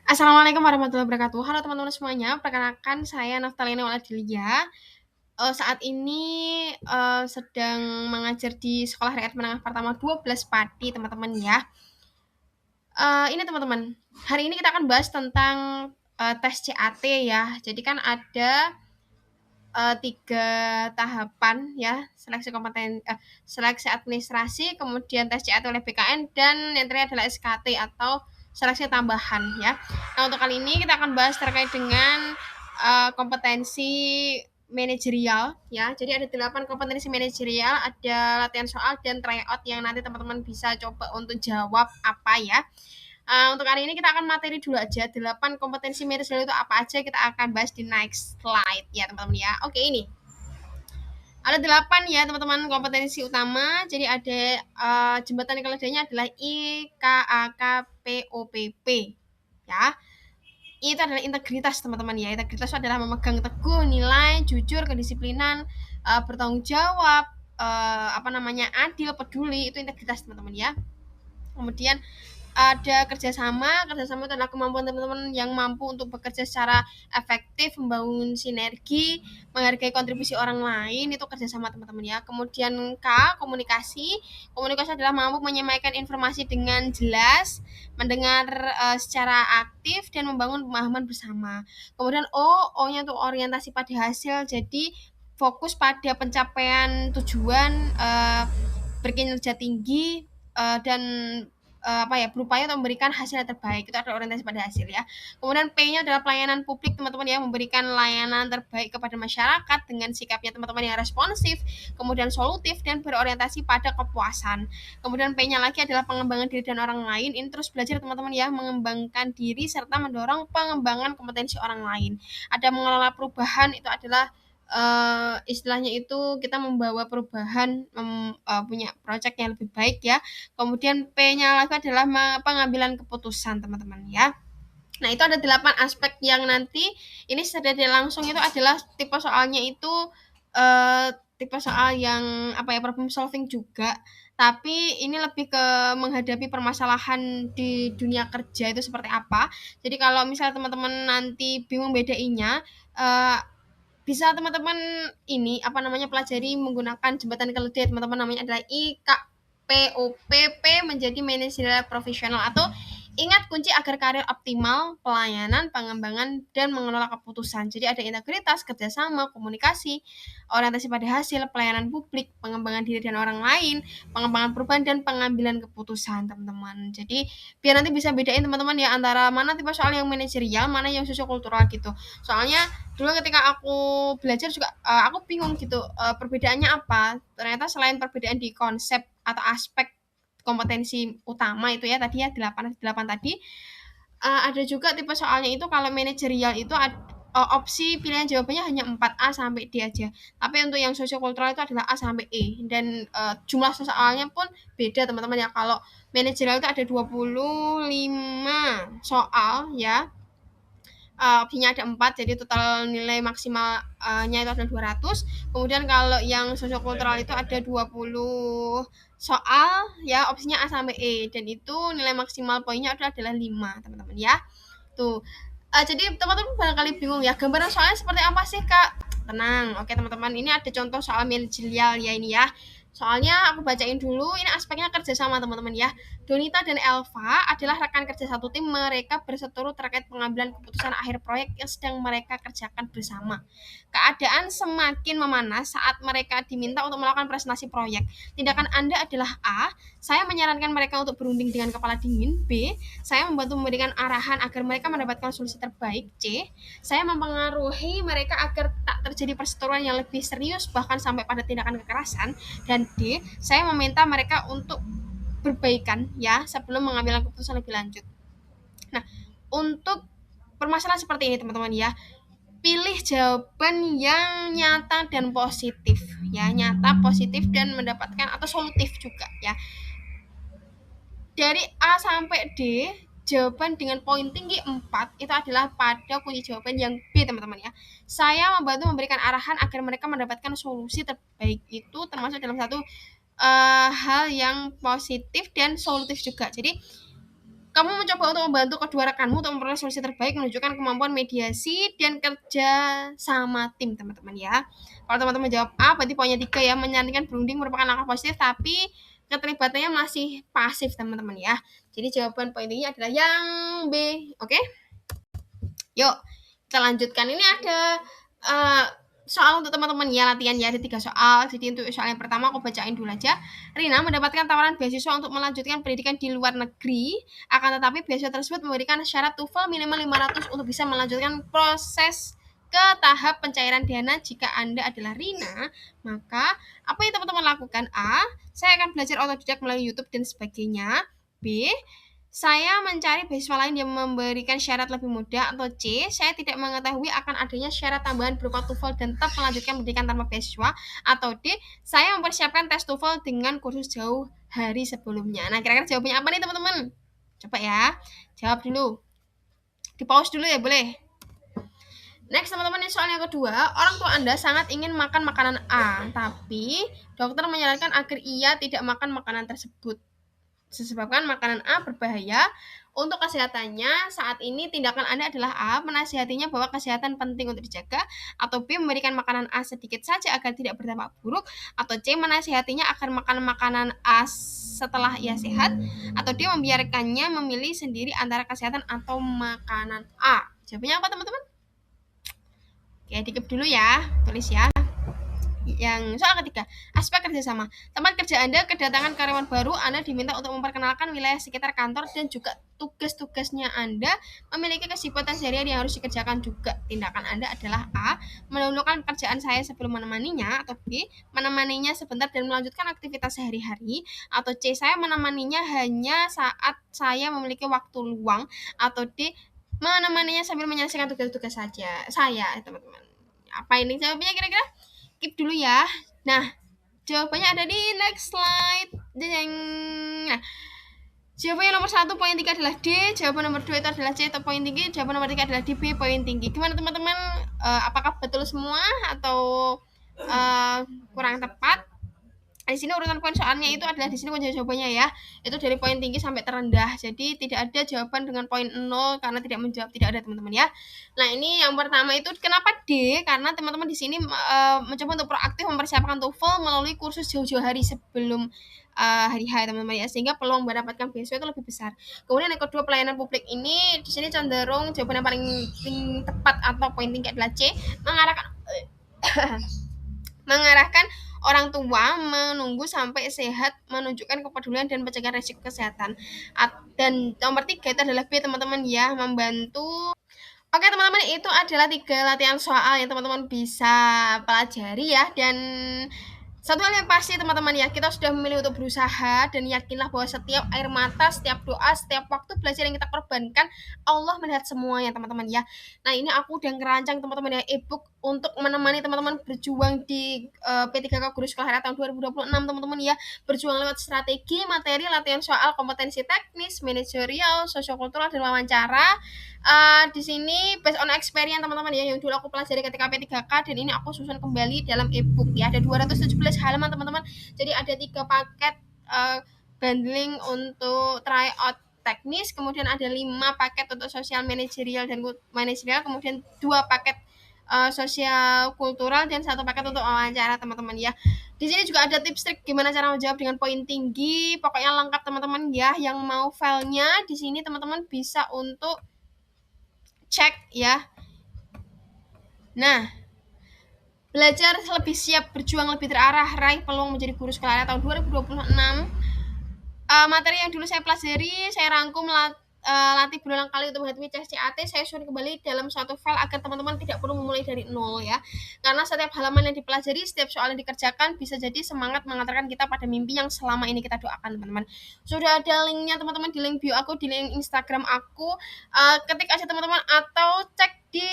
Assalamualaikum warahmatullahi wabarakatuh. Halo teman-teman semuanya, perkenalkan saya Naftalina Waladelia. Saat ini, sedang mengajar di Sekolah Rakyat Menengah Pertama 12 Pati, teman-teman ya. Ini teman-teman, hari ini kita akan bahas tentang, tes CAT ya. Jadi kan ada, 3 tahapan ya, seleksi administrasi, kemudian tes CAT oleh BKN, dan yang terakhir adalah SKT atau seleksi tambahan ya. Nah, untuk kali ini kita akan bahas terkait dengan, kompetensi manajerial ya. Jadi ada 8 kompetensi manajerial, ada latihan soal dan tryout yang nanti teman-teman bisa coba untuk jawab apa ya. Untuk hari ini kita akan materi dulu aja, 8 kompetensi manajerial itu apa aja, kita akan bahas di next slide ya teman-teman ya. Oke, ini ada 8 ya teman-teman kompetensi utama. Jadi ada jembatan keledainya adalah IKAKPOPP ya. Itu adalah integritas teman-teman ya. Integritas itu adalah memegang teguh nilai, jujur, kedisiplinan, bertanggung jawab, adil, peduli, itu integritas teman-teman ya. Kemudian ada kerjasama. Kerjasama itu adalah kemampuan teman-teman yang mampu untuk bekerja secara efektif, membangun sinergi, menghargai kontribusi orang lain, itu kerjasama teman-teman ya. Kemudian K, komunikasi. Komunikasi adalah mampu menyampaikan informasi dengan jelas, mendengar secara aktif, dan membangun pemahaman bersama. Kemudian O-nya untuk orientasi pada hasil. Jadi fokus pada pencapaian tujuan, berkinerja tinggi, dan berupaya untuk memberikan hasil yang terbaik. Itu adalah orientasi pada hasil ya. Kemudian P-nya adalah pelayanan publik teman-teman ya, memberikan layanan terbaik kepada masyarakat dengan sikapnya teman-teman yang responsif, kemudian solutif, dan berorientasi pada kepuasan. Kemudian P-nya lagi adalah pengembangan diri dan orang lain. Ini terus belajar teman-teman ya, mengembangkan diri serta mendorong pengembangan kompetensi orang lain. Ada mengelola perubahan, itu adalah istilahnya itu kita membawa perubahan, punya project yang lebih baik ya. Kemudian P-nya lagi adalah pengambilan keputusan teman-teman ya. Nah, itu ada 8 aspek yang nanti ini secara langsung itu adalah tipe soalnya itu tipe soal yang problem solving juga. Tapi ini lebih ke menghadapi permasalahan di dunia kerja itu seperti apa. Jadi kalau misalnya teman-teman nanti bingung bedainnya, eh, bisa teman-teman pelajari menggunakan jembatan keledai teman-teman, namanya adalah IKPOPP, menjadi manajerial profesional, atau ingat kunci agar karir optimal, pelayanan, pengembangan, dan mengelola keputusan. Jadi ada integritas, kerjasama, komunikasi, orientasi pada hasil, pelayanan publik, pengembangan diri dan orang lain, pengembangan perubahan, dan pengambilan keputusan teman-teman. Jadi biar nanti bisa bedain teman-teman ya, antara mana tipe soal yang manajerial, mana yang sosiokultural gitu. Soalnya dulu ketika aku belajar juga, aku bingung gitu, perbedaannya apa. Ternyata selain perbedaan di konsep atau aspek kompetensi utama itu ya tadi ya, 8 tadi, ada juga tipe soalnya itu kalau manajerial itu opsi pilihan jawabannya hanya 4A sampai D aja. Tapi untuk yang sosiokultural itu adalah A sampai E, dan jumlah soalnya pun beda teman-teman ya. Kalau manajerial itu ada 25 soal ya, opsinya ada 4, jadi total nilai maksimalnya itu adalah 200. Kemudian kalau yang sosiokultural itu ada 20 soal ya, opsinya A sampai E, dan itu nilai maksimal poinnya adalah 5 teman-teman ya. Tuh. Jadi teman-teman barangkali bingung ya, gambaran soalnya seperti apa sih Kak? Tenang, oke teman-teman, ini ada contoh soal manajerial ya ini ya. Soalnya aku bacain dulu, ini aspeknya kerjasama teman-teman ya. Donita dan Elva adalah rekan kerja satu tim. Mereka berseteru terkait pengambilan keputusan akhir proyek yang sedang mereka kerjakan bersama. Keadaan semakin memanas saat mereka diminta untuk melakukan presentasi proyek. Tindakan Anda adalah A, saya menyarankan mereka untuk berunding dengan kepala dingin. B, saya membantu memberikan arahan agar mereka mendapatkan solusi terbaik. C, saya mempengaruhi mereka agar tak terjadi perseteruan yang lebih serius, bahkan sampai pada tindakan kekerasan. Dan D, saya meminta mereka untuk berbaikan ya sebelum mengambil keputusan lebih lanjut. Nah, untuk permasalahan seperti ini teman-teman ya, pilih jawaban yang nyata dan positif ya, nyata, positif, dan mendapatkan atau solutif juga ya. Dari A sampai D, jawaban dengan poin tinggi 4 itu adalah pada kunci jawaban yang B teman-teman ya. Saya membantu memberikan arahan agar mereka mendapatkan solusi terbaik, itu termasuk dalam satu hal yang positif dan solutif juga. Jadi Kamu mencoba untuk membantu kedua rekanmu untuk memperoleh solusi terbaik, menunjukkan kemampuan mediasi dan kerja sama tim, teman-teman ya. Kalau teman-teman jawab A, berarti poinnya 3 ya. Menyarankan berunding merupakan langkah positif, tapi keterlibatannya masih pasif, teman-teman ya. Jadi jawaban poin tinggi adalah yang B. Oke? Yuk, kita lanjutkan. Ini ada soal untuk teman-teman ya, latihan ya, ada 3 soal. Jadi untuk soal yang pertama aku bacain dulu aja. Rina mendapatkan tawaran beasiswa untuk melanjutkan pendidikan di luar negeri, akan tetapi beasiswa tersebut memberikan syarat TOEFL minimal 500 untuk bisa melanjutkan proses ke tahap pencairan dana. Jika Anda adalah Rina, maka apa yang teman-teman lakukan? A, saya akan belajar otodidak melalui YouTube dan sebagainya. B, saya mencari beasiswa lain yang memberikan syarat lebih mudah. Atau C, saya tidak mengetahui akan adanya syarat tambahan berupa TOEFL dan tetap melanjutkan pendidikan tanpa beasiswa. Atau D, saya mempersiapkan tes TOEFL dengan kursus jauh hari sebelumnya. Nah, kira-kira jawabannya apa nih teman-teman? Coba ya, jawab dulu. Di pause dulu ya, boleh? Next teman-teman, soal yang kedua, orang tua Anda sangat ingin makan makanan A, tapi dokter menyarankan agar ia tidak makan makanan tersebut disebabkan makanan A berbahaya untuk kesehatannya. Saat ini tindakan Anda adalah A, menasihatinya bahwa kesehatan penting untuk dijaga, atau B, memberikan makanan A sedikit saja agar tidak berdampak buruk, atau C, menasihatinya agar makan makanan A setelah ia sehat, atau D, membiarkannya memilih sendiri antara kesehatan atau makanan A. Jawabannya apa teman-teman? Oke, dikip dulu ya, tulis ya. Yang soal ketiga, aspek kerjasama. Tempat kerja Anda kedatangan karyawan baru, Anda diminta untuk memperkenalkan wilayah sekitar kantor dan juga tugas-tugasnya Anda memiliki kesibukan sehari-hari yang harus dikerjakan juga. Tindakan Anda adalah A, mendahulukan pekerjaan saya sebelum menemaninya, atau B, menemaninya sebentar dan melanjutkan aktivitas sehari-hari, atau C, saya menemaninya hanya saat saya memiliki waktu luang, atau D, menemaninya sambil menyelesaikan tugas-tugas saja saya, teman-teman. Apa ini jawabnya kira-kira? Skip dulu ya. Nah, jawabannya ada di next slide. Nah, jawabannya nomor 1 poin 3 adalah D, jawaban nomor 2 itu adalah C atau poin tinggi, jawaban nomor 3 adalah D, B poin tinggi. Gimana teman-teman? Apakah betul semua atau kurang tepat? Di sini urutan poin soalnya itu adalah di sini jawabannya ya. Itu dari poin tinggi sampai terendah. Jadi tidak ada jawaban dengan poin 0 karena tidak menjawab, tidak ada teman-teman ya. Nah, ini yang pertama itu kenapa D? Karena teman-teman di sini mencoba untuk proaktif mempersiapkan TOEFL melalui kursus jauh-jauh hari sebelum hari H teman-teman ya, sehingga peluang mendapatkan beasiswa itu lebih besar. Kemudian yang kedua, pelayanan publik ini di sini cenderung jawaban yang paling tepat atau poin tinggi adalah C, mengarahkan orang tua menunggu sampai sehat, menunjukkan kepedulian dan mencegah risiko kesehatan. Dan nomor 3 itu adalah B teman-teman ya, membantu. Oke teman-teman, itu adalah 3 latihan soal yang teman-teman bisa pelajari ya. Dan satu hal yang pasti teman-teman ya, kita sudah memilih untuk berusaha, dan yakinlah bahwa setiap air mata, setiap doa, setiap waktu belajar yang kita korbankan, Allah melihat semuanya teman-teman ya. Nah, ini aku udah ngerancang teman-teman ya e-book untuk menemani teman-teman berjuang di P3K Guru Sekolah Hera tahun 2026 teman-teman ya. Berjuang lewat strategi, materi, latihan soal, kompetensi teknis, manajerial, sosiokultural, dan wawancara. Di sini based on experience teman-teman ya, yang dulu aku pelajari ketika P3K, dan ini aku susun kembali dalam e-book ya. Ada 217 halaman teman-teman. Jadi ada 3 paket bundling untuk try out teknis, kemudian ada 5 paket untuk sosial manajerial dan manajerial, kemudian 2 paket sosial kultural, dan 1 paket untuk wawancara teman-teman ya. Di sini juga ada tips trik gimana cara menjawab dengan poin tinggi. Pokoknya lengkap teman-teman ya. Yang mau filenya di sini teman-teman bisa untuk cek ya. Nah, belajar lebih siap, berjuang lebih terarah, raih peluang menjadi guru sekolah tahun 2026. Materi yang dulu saya pelajari, saya rangkum latih berulang kali untuk menghadapi tes CAT. Saya susun kembali dalam suatu file agar teman-teman tidak perlu memulai dari nol ya. Karena setiap halaman yang dipelajari, setiap soal yang dikerjakan bisa jadi semangat mengantarkan kita pada mimpi yang selama ini kita doakan teman-teman. Sudah ada linknya teman-teman di link bio aku, di link Instagram aku. Ketik aja teman-teman atau cek di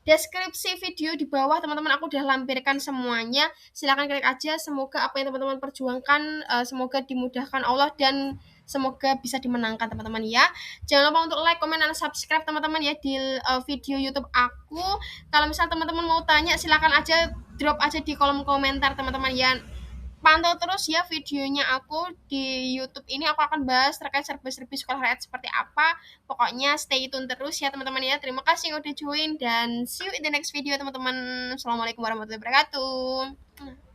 deskripsi video di bawah teman-teman, aku udah lampirkan semuanya. Silahkan klik aja. Semoga apa yang teman-teman perjuangkan semoga dimudahkan Allah dan semoga bisa dimenangkan teman-teman ya. Jangan lupa untuk like, komen, dan subscribe teman-teman ya di video YouTube aku. Kalau misal teman-teman mau tanya, silahkan aja drop aja di kolom komentar teman-teman ya. pantau terus ya videonya aku di YouTube ini, aku akan bahas terkait serba-serbi sekolah rakyat seperti apa. Pokoknya stay tune terus ya teman-teman ya. Terima kasih yang udah join dan see you in the next video teman-teman. Assalamualaikum warahmatullahi wabarakatuh.